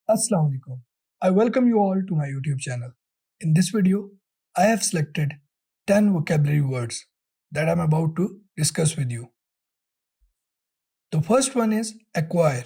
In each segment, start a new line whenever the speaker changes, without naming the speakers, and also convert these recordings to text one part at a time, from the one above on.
Assalamu alaikum. I welcome you all to my YouTube channel. In this video, I have selected 10 vocabulary words that I'm about to discuss with you. The first one is acquire.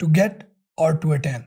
to get or to attain.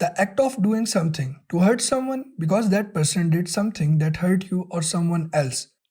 The act of doing something to hurt someone because that person did something that hurt you or someone else.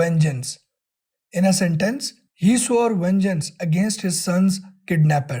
vengeance. In a sentence, he swore vengeance against his son's kidnapper.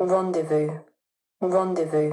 Rendezvous. Rendezvous.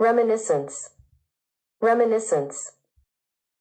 Reminiscence. Reminiscence.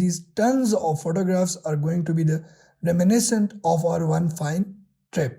these tons of photographs are going to be the reminiscent of our one fine trip.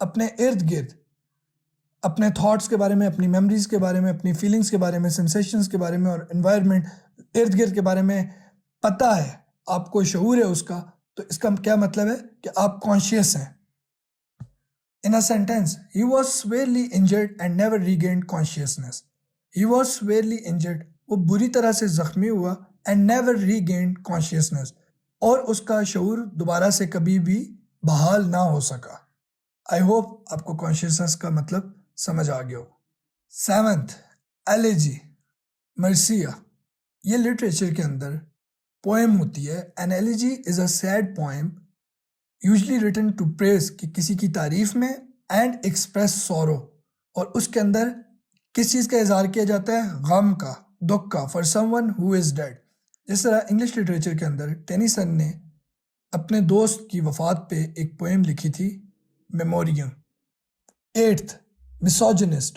اپنے ارد گرد اپنے thoughts کے بارے میں، اپنی memories کے بارے میں، اپنی فیلنگس کے بارے میں، سینسیشنز کے بارے میں اور انوائرمنٹ ارد گرد کے بارے میں پتہ ہے، آپ کو شعور ہے اس کا، تو اس کا کیا مطلب ہے کہ آپ کانشیس ہیں. In a sentence, he was severely injured and never regained consciousness. He was severely injured. وہ بری طرح سے زخمی ہوا and never regained consciousness. اور اس کا شعور دوبارہ سے کبھی بھی بحال نہ ہو سکا. I hope آپ کو consciousness کا مطلب سمجھ آ گیا ہو. 7th, elegy, مرثیہ. یہ لٹریچر کے اندر پوئم ہوتی ہے. An elegy is a sad poem usually written to praise کہ کسی کی تعریف میں and express sorrow اور اس کے اندر کس چیز کا اظہار کیا جاتا ہے؟ غم کا، دکھ کا. for someone who is dead. جس طرح انگلش لٹریچر کے اندر ٹینیسن نے اپنے دوست کی وفات پہ ایک پوئم لکھی تھی، میموریم. 8th, misogynist.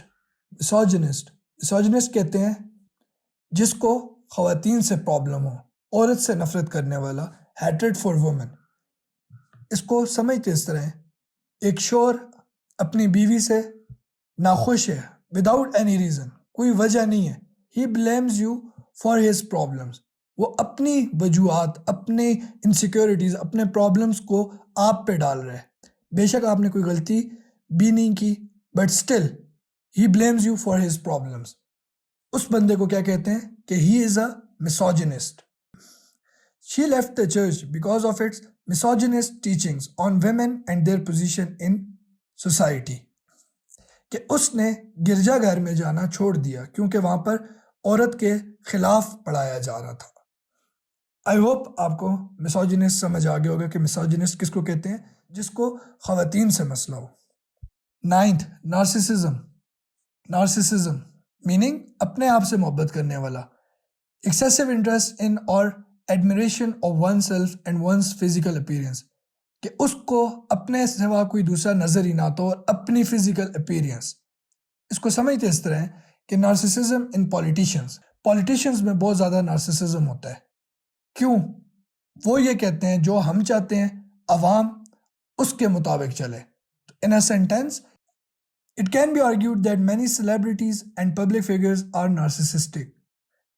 misogynist کہتے ہیں جس کو خواتین سے پرابلم ہو، عورت سے نفرت کرنے والا. hatred for women. اس کو سمجھتے اس طرح ہیں، ایک شوہر اپنی بیوی سے ناخوش ہے وداؤٹ اینی ریزن، کوئی وجہ نہیں ہے. He blames you for his problems. وہ اپنی وجوہات، اپنے انسیکیورٹیز، اپنے پرابلمس کو آپ پہ ڈال رہا ہے. بے شک آپ نے کوئی غلطی بھی نہیں کی، but still he blames you for his problems. اس بندے کو کیا کہتے ہیں کہ ہی از اے misogynist. She left the church because of its misogynist teachings on women and their position in society. کہ اس نے گرجا گھر میں جانا چھوڑ دیا کیونکہ وہاں پر عورت کے خلاف پڑھایا جا رہا تھا. آئی ہوپ آپ کو misogynist سمجھ آ گیا ہوگا کہ misogynist کس کو کہتے ہیں، جس کو خواتین سے مسئلہ ہو. 9th, narcissism meaning اپنے آپ سے محبت کرنے والا. excessive interest in or admiration of oneself and one's physical appearance. کہ اس کو اپنے سوا کوئی دوسرا نظر ہی نہ تو اور اپنی فزیکل اپیرنس. اس کو سمجھتے اس طرح ہے کہ نارسسزم ان پولیٹیشنز میں بہت زیادہ نارسسزم ہوتا ہے. کیوں؟ وہ یہ کہتے ہیں جو ہم چاہتے ہیں عوام اس کے مطابق چلے. In a sentence, it can be argued that many celebrities and public figures are narcissistic.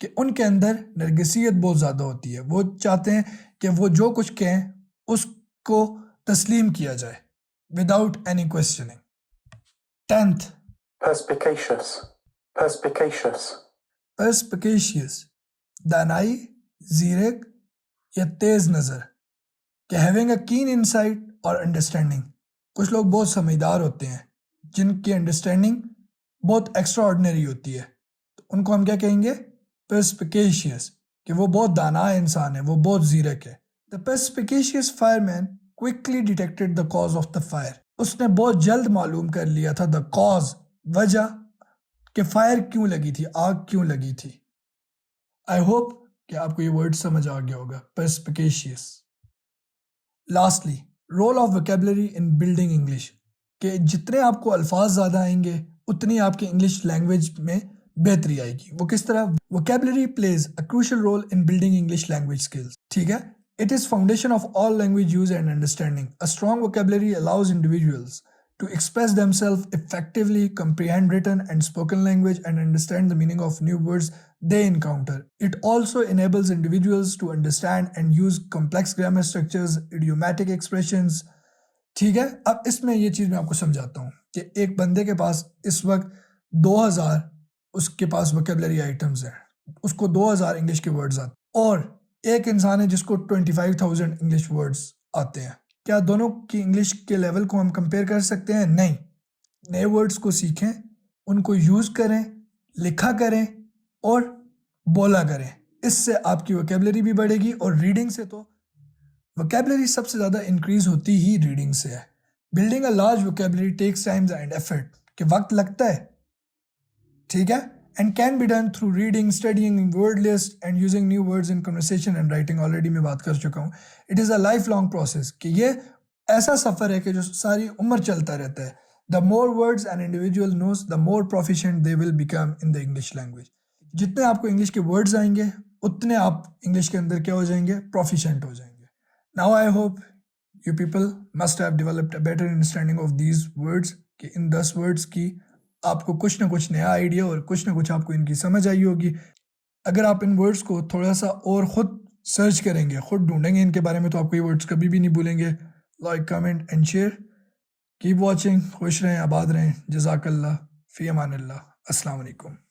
کہ ان کے اندر نرگسیت بہت زیادہ ہوتی ہے، وہ چاہتے ہیں کہ وہ جو کچھ کہیں اس کو تسلیم کیا جائے without any questioning. 10th, perspicacious, دانائی، زیرک یا تیز نظر. کہ having a keen insight or understanding. کچھ لوگ بہت سمجھدار ہوتے ہیں جن کی انڈرسٹینڈنگ بہت ایکسٹرا آرڈنری ہوتی ہے، تو ان کو ہم کیا کہیں گے؟ perspicacious. کہ وہ بہت دانا انسان ہے، وہ بہت زیرک ہے. The perspicacious fireman quickly detected the cause of the fire. اس نے بہت جلد معلوم کر لیا تھا the cause، وجہ کہ فائر کیوں لگی تھی، آگ کیوں لگی تھی. I hope کہ آپ کو یہ ورڈ سمجھ آ گیا ہوگا، perspicacious. Lastly, role of vocabulary in building English. کہ جتنے آپ کو الفاظ زیادہ آئیں گے اتنی آپ کی انگلش لینگویج میں بہتری آئے گی. وہ کس طرح؟ vocabulary plays a crucial role in building English language skills. ٹھیک ہے؟ It is foundation of all language use and understanding. A strong vocabulary allows individuals to express themselves effectively, comprehend written and spoken language, and understand the meaning of new words they encounter. It also enables individuals to understand and use complex grammar structures, idiomatic expressions. ٹھیک ہے؟ اب اس میں یہ چیز میں آپ کو سمجھاتا ہوں کہ ایک بندے کے پاس اس وقت 2000 اس کے پاس وکیبلری آئٹمز ہیں، اس کو 2000 انگلش کے ورڈز آتے ہیں، اور ایک انسان ہے جس کو 25,000 انگلش ورڈز آتے ہیں. کیا دونوں کی انگلش کے لیول کو ہم کمپیئر کر سکتے ہیں؟ نہیں. نئے ورڈز کو سیکھیں، ان کو یوز کریں، لکھا کریں اور بولا کریں. اس سے آپ کی وکیبلری بھی بڑھے گی، اور ریڈنگ سے تو وکیبلری سب سے زیادہ انکریز ہوتی ہی ریڈنگ سے ہے. Building a large vocabulary takes times and effort. کہ وقت لگتا ہے، ٹھیک ہے، and can be done through reading, studying word list and using new words in conversation and writing. already میں بات کر چکا ہوں. it is a lifelong process کہ یہ ایسا سفر ہے کہ جو ساری عمر چلتا رہتا ہے. the more words an individual knows, the more proficient they will become in the English language. جتنے آپ کو انگلش کے ورڈز آئیں گے اتنے آپ انگلش کے اندر کیا ہو جائیں گے؟ پروفیشینٹ ہو جائیں گے. now I hope you people must have developed a better understanding of these words کہ ان 10 words کی آپ کو کچھ نہ کچھ نیا آئیڈیا اور کچھ نہ کچھ آپ کو ان کی سمجھ آئی ہوگی. اگر آپ ان ورڈز کو تھوڑا سا اور خود سرچ کریں گے, خود ڈھونڈیں گے ان کے بارے میں, تو آپ کو یہ ورڈز کبھی بھی نہیں بھولیں گے. Like, comment and share. Keep watching. خوش رہیں, آباد رہیں. جزاک اللہ. فی امان اللہ. السلام علیکم.